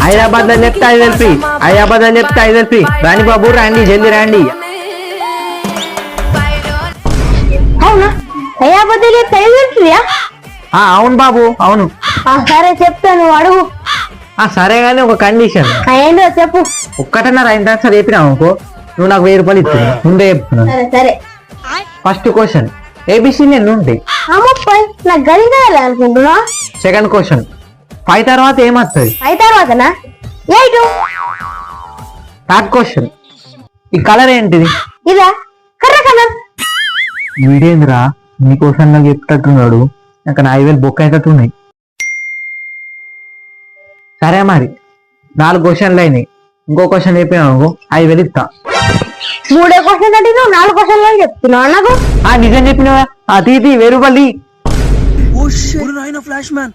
హైదరాబాద్ లో చెప్తే 5,000 ఫ్రీ, హైదరాబాద్ లో చెప్తే 5,000 ఫ్రీ. రాండి బాబు రండి, జల్దీ రండి. అవునా హైదరాబాద్ ఫ్రీయా? అవును బాబు అవును. సరే చెప్తాను అడుగు. సరే గానీ ఒక కండిషన్. ఏంటో చెప్పు. 1:30 అయిన తర్వాత చెప్పినావు అనుకో, నువ్వు నాకు 1000 రూపాయలు ఇస్తుంది. ముందే చెప్తున్నాను. సరే ఫస్ట్ క్వశ్చన్ ఏబిసిడి ఎన్ని ఉంటాయి? నాకు గణితాలే అనుకుంటున్నా. సెకండ్ క్వశ్చన్ 5 తర్వాత ఏమొస్తుంది? 5 తర్వాతనా? 8. థర్డ్ క్వశ్చన్ ఈ కలర్ ఏంటిది? ఇదా కర్ర కలర్. వీడేంద్రా నీ క్వశ్చన్ నాకు చెప్తట్టున్నాడు, నాకు 5,000 బొక్క అయినట్టున్నాయి. సరే మరి 4 క్వశ్చన్లు అయినాయి, ఇంకో క్వశ్చన్ చెప్పినావు 5,000 ఇస్తా. 3 క్వశ్చన్ అంటే నువ్వు 4 క్వశ్చన్లు చెప్తున్నావు నాకు. నిజం చెప్పినవా? తీతి 1000 రూపాయలు. ఓ షిట్, నాయనా ఫ్లాష్ మ్యాన్.